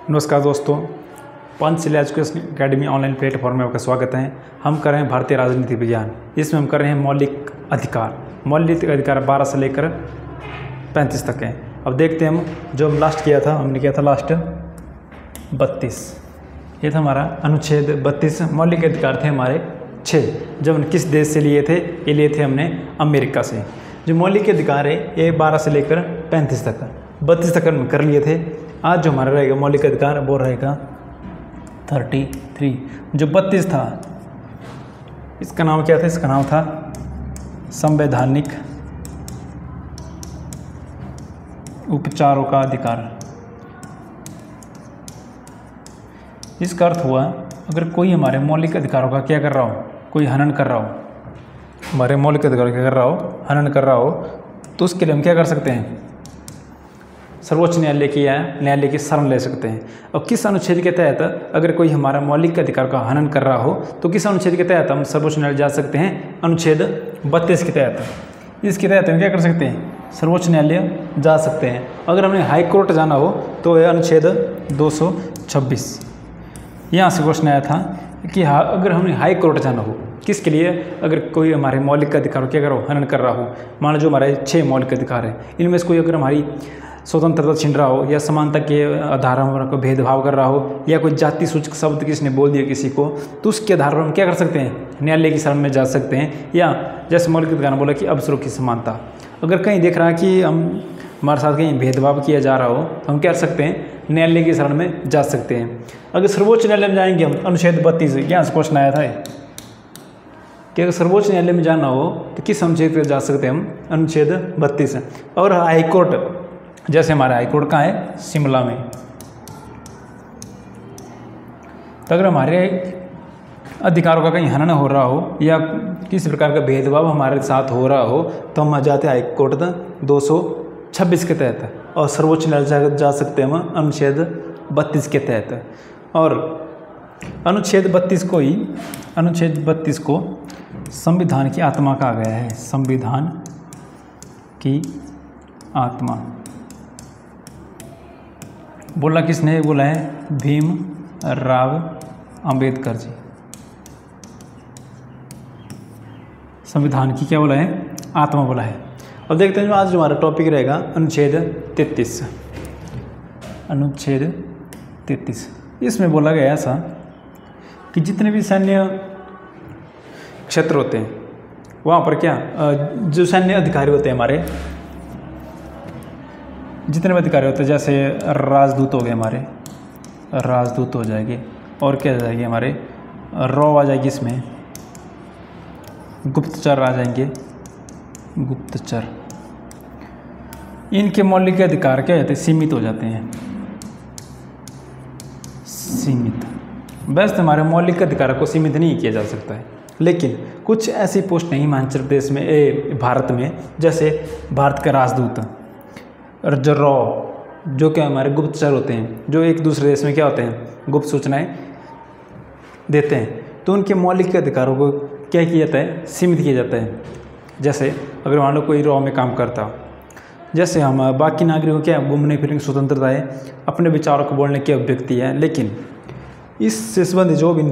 नमस्कार दोस्तों, Panchsheela education academy online platform में आपका स्वागत है। हम कर रहे हैं भारतीय राजनीति विज्ञान। इसमें हम कर रहे हैं मौलिक अधिकार। मौलिक अधिकार 12 से लेकर 35 तक हैं। अब देखते हैं हम जो हम लास्ट किया था, हमने किया था लास्ट 32। ये था हमारा अनुच्छेद 32। मौलिक अधिकार थे हमारे 6। जब हम किस देश से लिए थे? ये लिए थे हमने अमेरिका से। जो मौलिक अधिकार है ये 12 से लेकर 35 तक, 32 तक हम कर लिए थे। आज जो हमारा रहेगा मौलिक अधिकार वो रहेगा 33। जो 32 था इसका नाम क्या था? इसका नाम था संवैधानिक उपचारों का अधिकार। इसका अर्थ हुआ अगर कोई हमारे मौलिक अधिकारों का क्या कर रहा हो, कोई हनन कर रहा हो, हमारे मौलिक अधिकारों क्या कर रहा हो, हनन कर रहा हो, तो उसके लिए हम क्या कर सकते हैं? सर्वोच्च न्यायालय की या न्यायालय की शरण ले सकते हैं। और किस अनुच्छेद के तहत अगर कोई हमारा मौलिक अधिकार का हनन कर रहा हो तो किस अनुच्छेद के तहत हम सर्वोच्च न्यायालय जा सकते हैं? अनुच्छेद 32 के तहत। इसके तहत हम क्या कर सकते हैं? सर्वोच्च न्यायालय जा सकते हैं। अगर हमें हाई कोर्ट जाना हो तो यह अनुच्छेद 226। यहाँ से क्वेश्चन आया था कि अगर हमें हाई कोर्ट जाना हो किसके लिए? अगर कोई हमारे मौलिक अधिकारों क्या करो हनन कर रहा हो। मान लो जो हमारे 6 मौलिक अधिकार हैं, इनमें से कोई अगर हमारी स्वतंत्रता छीन रहा हो या समानता के आधार पर को भेदभाव कर रहा हो या कोई जाति सूचक शब्द किसने बोल दिया किसी को, तो उसके आधार पर हम क्या कर सकते हैं? न्यायालय की शरण में जा सकते हैं। या जैसे मौलिक अधिकार ने बोला कि अवसरों की समानता, अगर कहीं देख रहा है कि हमारे साथ कहीं भेदभाव किया जा रहा हो तो हम क्या कर सकते हैं? न्यायालय की शरण में जा सकते हैं। अगर सर्वोच्च न्यायालय में जाएंगे हम, अनुच्छेद 32 यहाँ से क्वेश्चन आया था कि अगर सर्वोच्च न्यायालय में जाना हो तो किस अनुच्छेद पर जा सकते हैं हम? अनुच्छेद 32। और हाईकोर्ट, जैसे हमारा हाईकोर्ट कहाँ है? शिमला में। तो अगर हमारे अधिकारों का कहीं हनन हो रहा हो या किसी प्रकार का भेदभाव हमारे साथ हो रहा हो तो हम जाते हैं हाईकोर्ट 226 के तहत, और सर्वोच्च न्यायालय जा सकते हैं हम अनुच्छेद 32 के तहत। और अनुच्छेद 32 को संविधान की आत्मा कहा गया है। संविधान की आत्मा बोला किसने? बोला है भीमराव अंबेडकर जी। संविधान की क्या बोला है? आत्मा बोला है। अब देखते हैं आज जो हमारा टॉपिक रहेगा अनुच्छेद 33। अनुच्छेद 33 इसमें बोला गया ऐसा कि जितने भी सैन्य क्षेत्र होते हैं वहाँ पर क्या जो सैन्य अधिकारी होते हैं हमारे, जितने भी अधिकारी होते हैं, जैसे राजदूत हो गए हमारे, राजदूत हो जाएंगे, और क्या आ जाएगी हमारे रॉ आ जाएगी, इसमें गुप्तचर आ जाएंगे, गुप्तचर। इनके मौलिक अधिकार क्या होते हैं? सीमित हो जाते हैं, सीमित। वैसे हमारे मौलिक अधिकारों को सीमित नहीं किया जा सकता है, लेकिन कुछ ऐसी पोस्ट नहीं हिमाचल प्रदेश में, भारत में, जैसे भारत का राजदूत और जो रॉ, जो क्या हमारे गुप्तचर होते हैं, जो एक दूसरे देश में क्या होते हैं? गुप्त सूचनाएं देते हैं। तो उनके मौलिक अधिकारों को क्या किया जाता है? सीमित किया जाता है। जैसे अगर मान लो कोई रॉ में काम करता हो, जैसे हम बाकी नागरिकों क्या घूमने फिरने की स्वतंत्रता है, अपने विचारों को बोलने की अभिव्यक्ति है, लेकिन इससे संबंधित जो भी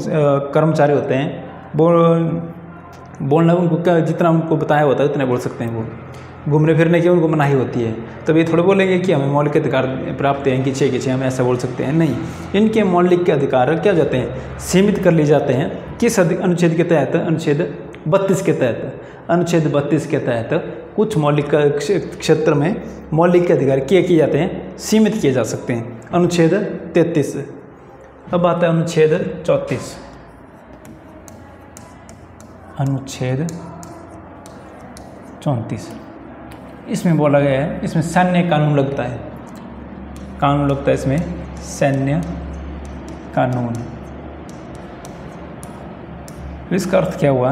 कर्मचारी होते हैं वो बोलना उनको क्या जितना उनको बताया होता है उतना बोल सकते हैं। वो घूमने फिरने की उनको मनाही होती है, तब ये थोड़े बोलेंगे कि हमें मौलिक अधिकार प्राप्त हैं कि 6 के 6 हम ऐसा बोल सकते हैं। नहीं, इनके मौलिक अधिकार क्या हो जाते हैं? सीमित कर लिए जाते हैं। किस अनुच्छेद के तहत? अनुच्छेद 32 के तहत। अनुच्छेद 32 के तहत कुछ मौलिक क्षेत्र में मौलिक अधिकार किए जाते हैं, सीमित किए जा सकते हैं। अनुच्छेद 33। अब आता है अनुच्छेद 34। अनुच्छेद 34 इसमें बोला गया है, इसमें सैन्य कानून लगता है, कानून लगता है इसमें, सैन्य कानून। इसका अर्थ क्या हुआ?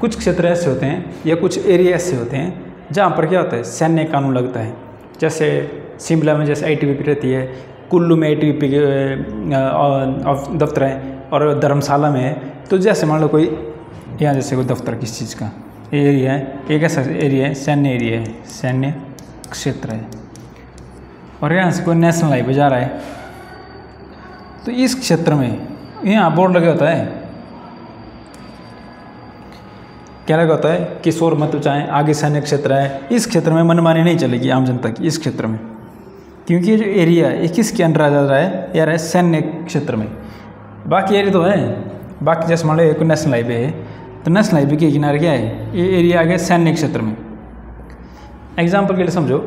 कुछ क्षेत्र ऐसे होते हैं या कुछ एरिया ऐसे होते हैं जहाँ पर क्या होता है? सैन्य कानून लगता है। जैसे शिमला में जैसे ITBP रहती है, कुल्लू में ITBP के दफ्तर है, और धर्मशाला में है। तो जैसे मान लो कोई यहाँ जैसे कोई दफ्तर किस चीज़ का एरिया है, एक ऐसा एरिया है, सैन्य एरिया है, सैन्य क्षेत्र है। और यहाँ से कोई नेशनल हाईवे जा रहा है तो इस क्षेत्र में यहाँ बोर्ड लगे होता है, क्या लगा होता है कि शोर मत मचाएं, आगे सैन्य क्षेत्र है, इस क्षेत्र में मनमानी नहीं चलेगी आम जनता की इस क्षेत्र में, क्योंकि ये जो एरिया है ये किसके अंडर आ जा रहा है, यार है सैन्य क्षेत्र में। बाकी एरिया तो है, बाकी जैसे मान लो एक नेशनल हाईवे है तो नेशनल हाईवे के किनारे क्या है, ये एरिया आ गया सैन्य क्षेत्र में। एग्जाम्पल के लिए समझो,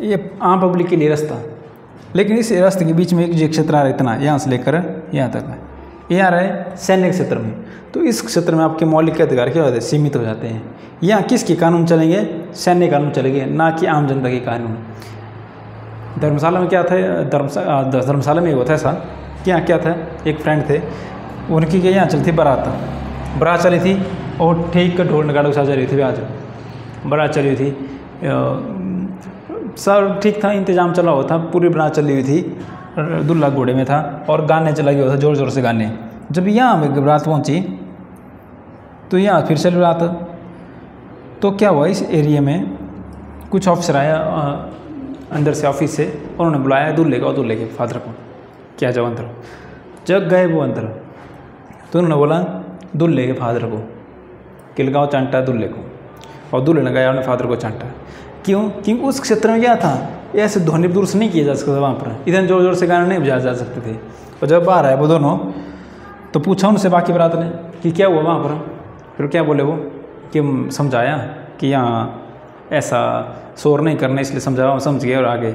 ये आम पब्लिक के लिए रास्ता, लेकिन इस रास्ते के बीच में एक जो क्षेत्र आ रहा है इतना, यहाँ से लेकर यहाँ तक है, ये आ रहा है सैन्य क्षेत्र में। तो इस क्षेत्र में आपके मौलिक अधिकार क्या होते हैं, सीमित हो जाते हैं। यहाँ किसके कानून चलेंगे, सैन्य कानून चलेंगे, ना कि आम जनता के कानून। धर्मशाला में क्या था, धर्मशाला में हुआ था ऐसा कि यहाँ क्या था, एक फ्रेंड थे उनकी क्या यहाँ चलती बारात चली थी और ठीक ढोल नगाड़ों के साथ जा रही थी, आज बारात चली हुई थी, सब ठीक था, इंतजाम चला हुआ था, पूरी बारात चली हुई थी, दूल्हा घोड़े में था और गाने चला गया था, जोर जोर से गाने। जब यहाँ बारात पहुँची तो यहाँ फिर चल रहा था, तो क्या हुआ, इस एरिया में कुछ ऑफिसर आया अंदर से ऑफिस से, उन्होंने बुलाया दूल्हे को और दूल्हे के फादर को, क्या जाओ अंदर। जब गए वो अंदर तो उन्होंने बोला दूल्हे के फादर को कि लगाओ चांटा दूल्हे को, और दूल्हे ने गया अपने फादर को चांटा। क्यों, क्योंकि उस क्षेत्र में क्या था, ऐसे ध्वनि प्रदूषण नहीं किया जा सकता था, वहाँ पर इतने जोर जोर से गाने नहीं बजाए जा सकते थे। और जब बाहर आए वो दोनों तो पूछा उनसे बाकी बारात ने कि क्या हुआ वहाँ पर, फिर क्या बोले वो कि समझाया कि यहाँ ऐसा शोर नहीं करना, इसलिए समझाया, समझ गए और आगे।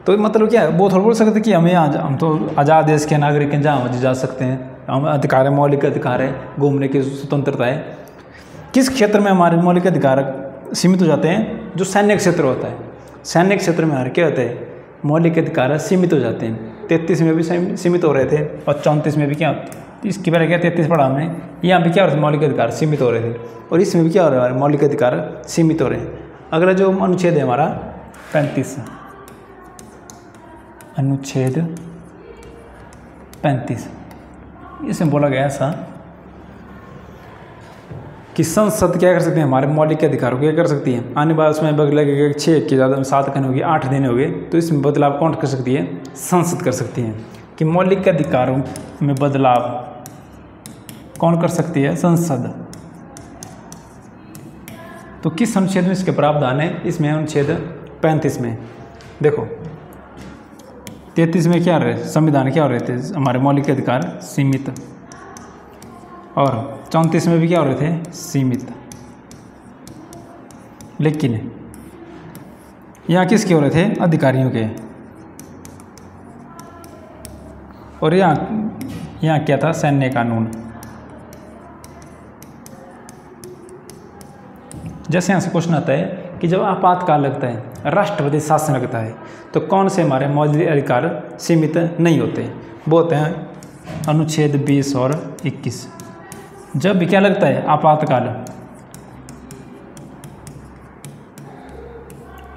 तो मतलब क्या है, वो थोड़ा बोल सकते कि हम तो आज़ाद देश के नागरिक हैं, जहाँ मर्जी जा सकते हैं, हम अधिकार है, मौलिक अधिकार है, घूमने की स्वतंत्रता है। किस क्षेत्र में हमारे मौलिक अधिकार सीमित हो जाते हैं, जो सैन्य क्षेत्र होता है। सैन्य क्षेत्र में हमारे क्या होते हैं, मौलिक अधिकार सीमित हो जाते हैं। 33 में भी सीमित हो रहे थे और 34 में भी क्या, इसकी पहले क्या 33 पढ़ा हमने, यहाँ भी क्या हो रहा था, मौलिक अधिकार सीमित हो रहे थे, और इसमें भी क्या हो रहा है, हमारे मौलिक अधिकार सीमित हो रहे हैं। अगला जो अनुच्छेद है हमारा 35, अनुच्छेद 35, इसमें बोला गया ऐसा कि संसद क्या कर सकते हैं, हमारे मौलिक अधिकारों को क्या कर सकती है, आने वाले समय लगेगा 6 के ज़्यादा 7 दिन हो गए, 8 दिन हो गए, तो इसमें बदलाव कौन कर सकती है, संसद कर सकती है। कि मौलिक अधिकारों में बदलाव कौन कर सकती है, संसद। तो किस अनुच्छेद में इसके प्रावधान है, इसमें अनुच्छेद 35 में। देखो 33 में क्या रहे, संविधान क्या हो रहे थे, हमारे मौलिक अधिकार सीमित, और 34 में भी क्या हो रहे थे, सीमित। लेकिन यहाँ किसके हो रहे थे, अधिकारियों के। और यहाँ क्या था, सैन्य कानून। जैसे यहाँ से क्वेश्चन आता है कि जब आपातकाल लगता है, राष्ट्रपति शासन लगता है, तो कौन से हमारे मौलिक अधिकार सीमित नहीं होते, वो होते हैं अनुच्छेद 20 और 21। जब भी क्या लगता है, आपातकाल,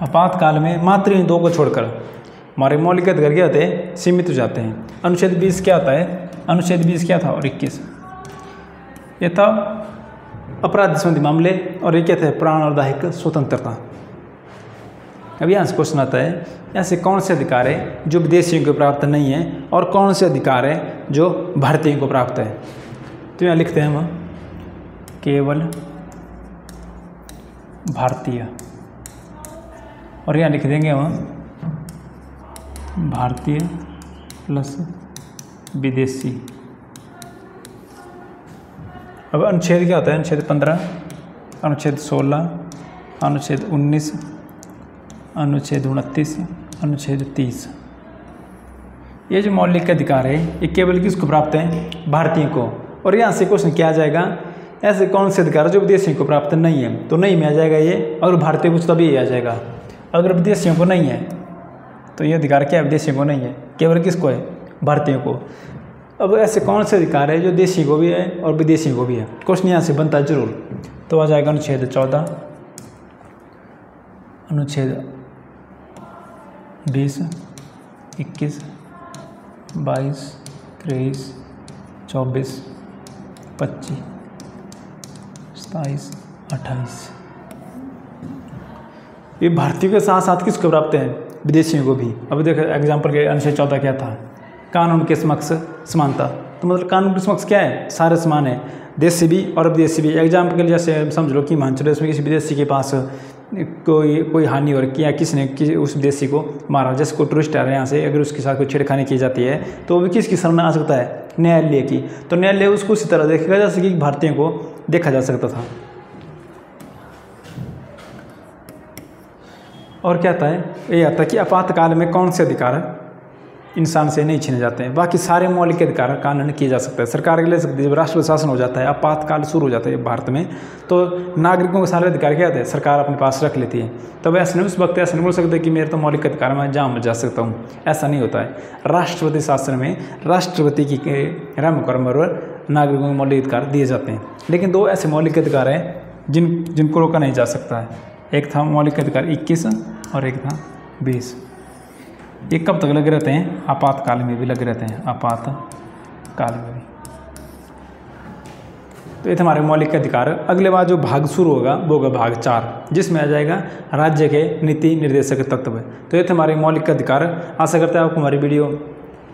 आपातकाल में मात्र इन 2 को छोड़कर हमारे मौलिक अधिकार क्या होते हैं, सीमित हो जाते हैं। अनुच्छेद 20 क्या होता है, अनुच्छेद 20 क्या था, और 21 ये था अपराध संबंधी मामले, और ये क्या थे, प्राण और दैहिक स्वतंत्रता। अब यहाँ से क्वेश्चन आता है, ऐसे कौन से अधिकार है जो विदेशियों को प्राप्त नहीं है, और कौन से अधिकार है जो भारतीयों को प्राप्त है। तो यहाँ लिखते हैं हम केवल भारतीय, और यहाँ लिख देंगे हम भारतीय प्लस विदेशी। अब अनुच्छेद क्या होता है, अनुच्छेद 15, अनुच्छेद 16, अनुच्छेद 19, अनुच्छेद 29, अनुच्छेद 30। ये जो मौलिक अधिकार है ये केवल किसको प्राप्त है, भारतीयों को। और यहाँ से क्वेश्चन क्या आ जाएगा, ऐसे कौन से अधिकार जो विदेशियों को प्राप्त नहीं है, तो नहीं में आ जाएगा ये, और भारतीय कुछ तभी आ जाएगा। अगर विदेशियों को नहीं है तो ये अधिकार क्या है, विदेशियों को नहीं है, केवल किसको है, भारतीयों को। अब ऐसे कौन से अधिकार है जो देशी को भी है और विदेशी को भी है, क्वेश्चन यहाँ से बनता है जरूर। तो आ जाएगा अनुच्छेद 14, अनुच्छेद 20, 21, 22, 23, 24, 25, 27, 28। ये भारतीयों के साथ साथ किसको प्राप्त हैं, विदेशियों को भी। अब देखो एग्जाम्पल के अनुच्छेद 14 क्या था, कानून के समक्ष समानता। तो मतलब कानून के समक्ष क्या है, सारे समान है, देशी भी और विदेशी भी। एग्जाम्पल के लिए जैसे समझ लो कि हिमाचल प्रदेश में किसी विदेशी के पास कोई हानि हो रही है, किसी ने उस विदेशी को मारा, जैसे कोई टूरिस्ट आ रहे हैं यहाँ से, अगर उसके साथ कोई छेड़खानी की जाती है तो वो किसकी शरण में आ सकता है, न्यायालय की। तो न्यायालय उसको उसी तरह देखेगा जैसे कि भारतीयों को देखा जा सकता था। और क्या आता है, ये आता है कि आपातकाल में कौन से अधिकार इंसान से नहीं छीने जाते हैं, बाकी सारे मौलिक अधिकार कानून किए जा सकते हैं, सरकार के ले सकती है। जब राष्ट्र शासन हो जाता है, आपातकाल शुरू हो जाता है भारत में, तो नागरिकों के सारे अधिकार क्या होते हैं, सरकार अपने पास रख लेती है। तब ऐसे नहीं, उस वक्त ऐसा नहीं बोल सकते कि मेरे तो मौलिक अधिकार मैं जहाँ मर जा सकता हूँ, ऐसा नहीं होता है। राष्ट्रपति शासन में राष्ट्रपति की रहनुमाई पर नागरिकों को मौलिक अधिकार दिए जाते हैं। लेकिन दो ऐसे मौलिक अधिकार हैं जिनको रोका नहीं जा सकता है। एक था मौलिक अधिकार 21 और एक था 20। ये कब तक लगे रहते हैं, आपातकाल में भी लगे रहते हैं, आपातकाल में भी। तो ये थे हमारे मौलिक अधिकार। अगले बार जो भाग शुरू होगा वो होगा भाग 4, जिसमें आ जाएगा राज्य के नीति निर्देशक तत्व। तो ये थे हमारे मौलिक अधिकार। आशा करते हैं आपको हमारी वीडियो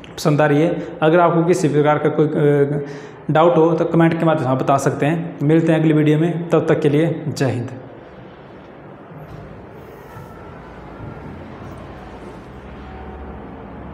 पसंद आ रही है। अगर आपको किसी प्रकार का कोई डाउट हो तो कमेंट के माध्यम से आप बता सकते हैं। मिलते हैं अगली वीडियो में, तब तक के लिए जय हिंद।